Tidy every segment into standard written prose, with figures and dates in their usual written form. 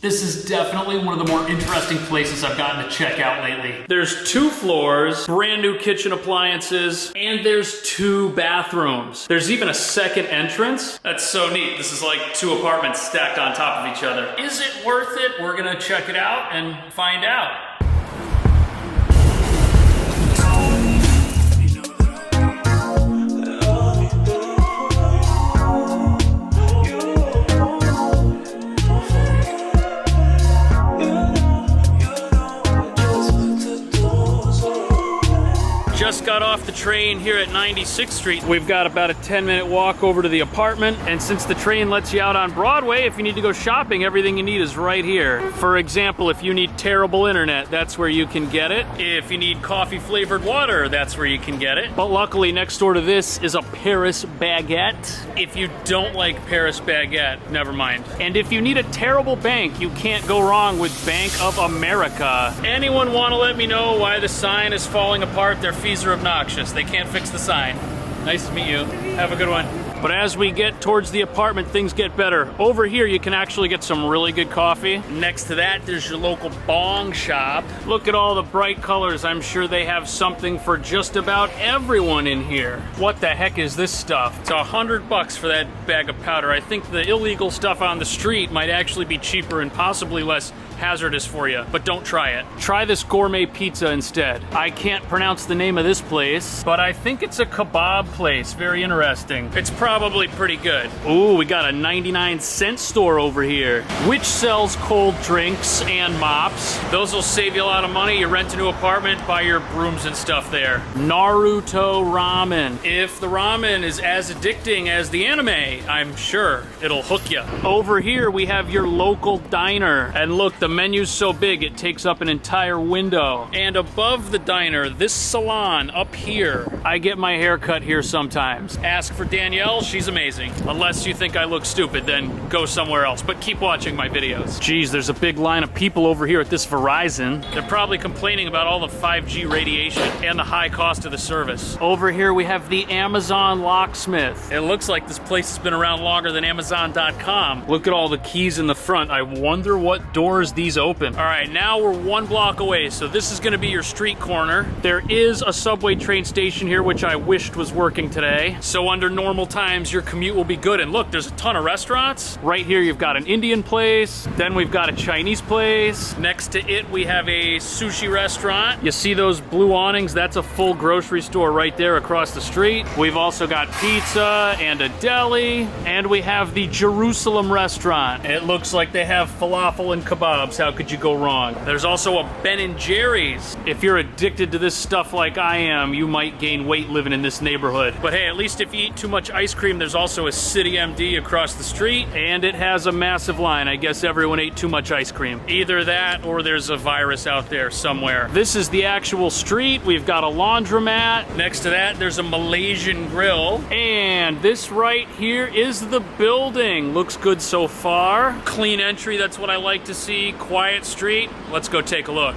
This is definitely one of the more interesting places I've gotten to check out lately. There's 2 floors, brand new kitchen appliances, and there's 2 bathrooms. There's even a second entrance. That's so neat. This is like 2 apartments stacked on top of each other. Is it worth it? We're gonna check it out and find out. Just got off the train here at 96th Street. We've got about a 10-minute walk over to the apartment, and since the train lets you out on Broadway, if you need to go shopping, everything you need is right here. For example, if you need terrible internet, that's where you can get it. If you need coffee-flavored water, that's where you can get it. But luckily, next door to this is a Paris baguette. If you don't like Paris baguette, never mind. And if you need a terrible bank, you can't go wrong with Bank of America. Anyone want to let me know why the sign is falling apart? Their fees are obnoxious. They can't fix the sign. Nice to meet you. Have a good one. But as we get towards the apartment, things get better. Over here, you can actually get some really good coffee. Next to that, there's your local bong shop. Look at all the bright colors. I'm sure they have something for just about everyone in here. What the heck is this stuff? It's $100 for that bag of powder. I think the illegal stuff on the street might actually be cheaper and possibly less hazardous for you, but don't try it. Try this gourmet pizza instead. I can't pronounce the name of this place, but I think it's a kebab place. Very interesting. It's probably pretty good. Ooh, we got a 99-cent store over here, which sells cold drinks and mops. Those will save you a lot of money. You rent a new apartment, buy your brooms and stuff there. Naruto ramen. If the ramen is as addicting as the anime, I'm sure it'll hook you. Over here, we have your local diner. And look, the menu's so big, it takes up an entire window. And above the diner, this salon up here. I get my hair cut here sometimes. Ask for Danielle, she's amazing. Unless you think I look stupid, then go somewhere else. But keep watching my videos. Geez, there's a big line of people over here at this Verizon. They're probably complaining about all the 5G radiation and the high cost of the service. Over here we have the Amazon locksmith. It looks like this place has been around longer than Amazon.com. Look at all the keys in the front. I wonder what doors these open. All right, now we're 1 block away, so this is gonna be your street corner. There is a subway train station here, which I wished was working today. So under normal times, your commute will be good. And look, there's a ton of restaurants. Right here, you've got an Indian place. Then we've got a Chinese place. Next to it, we have a sushi restaurant. You see those blue awnings? That's a full grocery store right there across the street. We've also got pizza and a deli. And we have the Jerusalem restaurant. It looks like they have falafel and kebabs. How could you go wrong? There's also a Ben & Jerry's. If you're addicted to this stuff like I am, you might gain weight living in this neighborhood. But hey, at least if you eat too much ice cream, there's also a City MD across the street, and it has a massive line. I guess everyone ate too much ice cream. Either that or there's a virus out there somewhere. This is the actual street. We've got a laundromat. Next to that, there's a Malaysian grill. And this right here is the building. Looks good so far. Clean entry, that's what I like to see. Quiet street. Let's go take a look.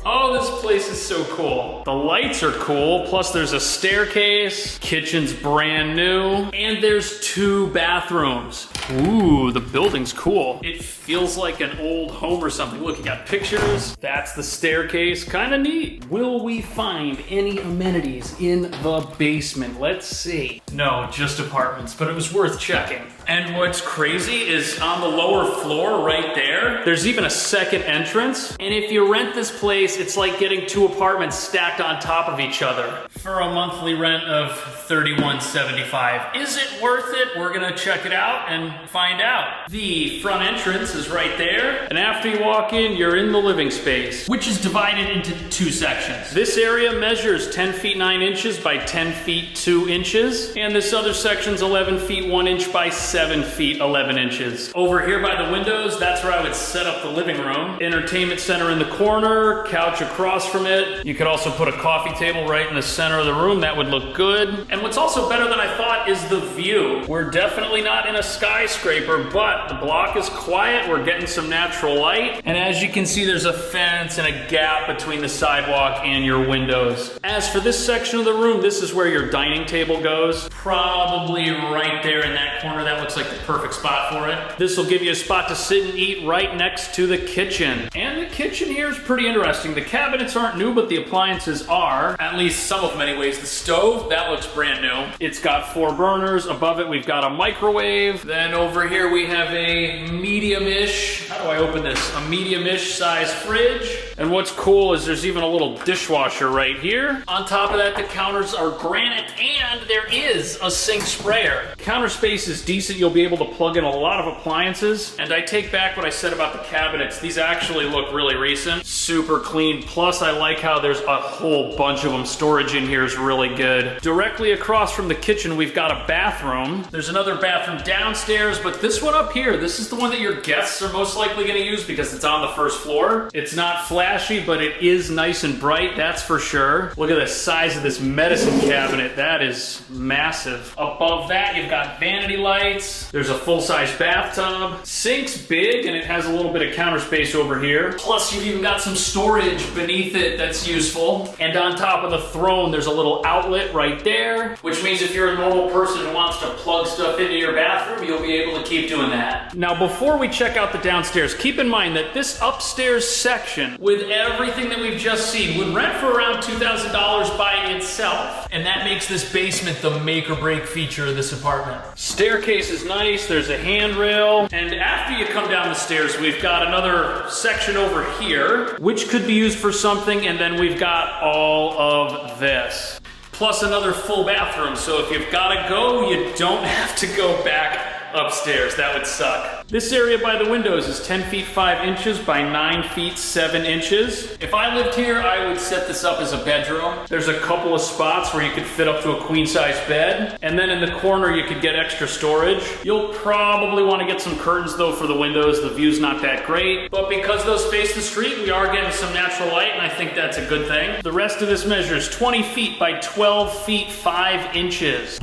Oh, this place is so cool. The lights are cool, plus there's a staircase, kitchen's brand new, and there's 2 bathrooms. Ooh, the building's cool. It feels like an old home or something. Look, you got pictures. That's the staircase, kinda neat. Will we find any amenities in the basement? Let's see. No, just apartments, but it was worth checking. And what's crazy is on the lower floor right there, there's even a second entrance. And if you rent this place, it's like getting 2 apartments stacked on top of each other for a monthly rent of $31.75. Is it worth it? We're gonna check it out and find out. The front entrance is right there. And after you walk in, you're in the living space, which is divided into 2 sections. This area measures 10 feet 9 inches by 10 feet 2 inches. And this other section's 11 feet 1 inch by 7 7 feet 11 inches. Over here by the windows, that's where I would set up the living room. Entertainment center in the corner, couch across from it. You could also put a coffee table right in the center of the room. That would look good. And what's also better than I thought is the view. We're definitely not in a skyscraper, but the block is quiet. We're getting some natural light. And as you can see, there's a fence and a gap between the sidewalk and your windows. As for this section of the room, this is where your dining table goes. Probably right there in that corner. That looks like the perfect spot for it. This will give you a spot to sit and eat right next to the kitchen. And the kitchen here is pretty interesting. The cabinets aren't new, but the appliances are. At least some of them anyways. The stove, that looks brand new. It's got 4 burners. Above it, we've got a microwave. Then over here, we have a medium-ish, how do I open this? A medium-ish size fridge. And what's cool is there's even a little dishwasher right here. On top of that, the counters are granite, and there is a sink sprayer. Counter space is decent. You'll be able to plug in a lot of appliances. And I take back what I said about the cabinets. These actually look really recent. Super clean. Plus, I like how there's a whole bunch of them. Storage in here is really good. Directly across from the kitchen, we've got a bathroom. There's another bathroom downstairs, but this one up here, this is the one that your guests are most likely going to use because it's on the first floor. It's not flashy, but it is nice and bright, that's for sure. Look at the size of this medicine cabinet. That is massive. Above that, you've got vanity lights. There's a full-size bathtub. Sink's big, and it has a little bit of counter space over here. Plus, you've even got some storage beneath it that's useful. And on top of the throne, there's a little outlet right there, which means if you're a normal person who wants to plug stuff into your bathroom, you'll be able to keep doing that. Now, before we check out the downstairs, keep in mind that this upstairs section, with everything that we've just seen, would rent for around $2,000 by itself. And that makes this basement the make or break feature of this apartment. Staircase is nice, there's a handrail, and after you come down the stairs, we've got another section over here, which could be used for something, and then we've got all of this. Plus another full bathroom, so if you've gotta go, you don't have to go back upstairs. That would suck. This area by the windows is 10 feet 5 inches by 9 feet 7 inches. If I lived here, I would set this up as a bedroom. There's a couple of spots where you could fit up to a queen size bed. And then in the corner, you could get extra storage. You'll probably want to get some curtains though for the windows. The view's not that great. But because those face the street, we are getting some natural light, and I think that's a good thing. The rest of this measures 20 feet by 12 feet 5 inches.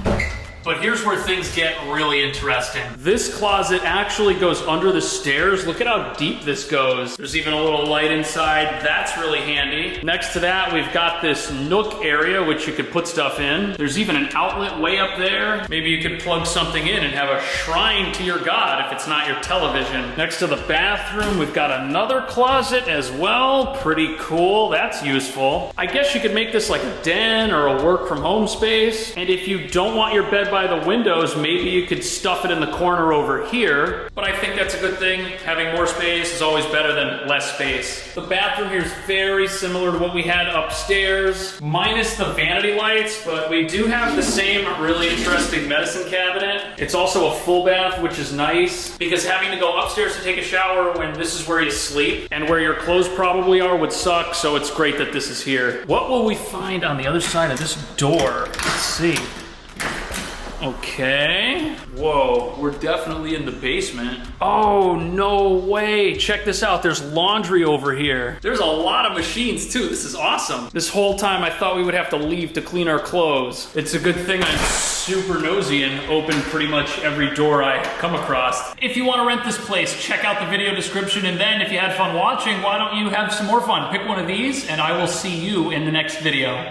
But here's where things get really interesting. This closet actually goes under the stairs. Look at how deep this goes. There's even a little light inside. That's really handy. Next to that, we've got this nook area, which you could put stuff in. There's even an outlet way up there. Maybe you could plug something in and have a shrine to your god if it's not your television. Next to the bathroom, we've got another closet as well. Pretty cool. That's useful. I guess you could make this like a den or a work from home space. And if you don't want your bed by the windows, maybe you could stuff it in the corner over here. But I think that's a good thing. Having more space is always better than less space. The bathroom here is very similar to what we had upstairs, minus the vanity lights, but we do have the same really interesting medicine cabinet. It's also a full bath, which is nice, because having to go upstairs to take a shower when this is where you sleep and where your clothes probably are would suck, so it's great that this is here. What will we find on the other side of this door? Let's see. Okay. Whoa, we're definitely in the basement. Oh, no way. Check this out. There's laundry over here. There's a lot of machines too. This is awesome. This whole time I thought we would have to leave to clean our clothes. It's a good thing I'm super nosy and open pretty much every door I come across. If you want to rent this place, check out the video description, and then if you had fun watching, why don't you have some more fun? Pick one of these and I will see you in the next video.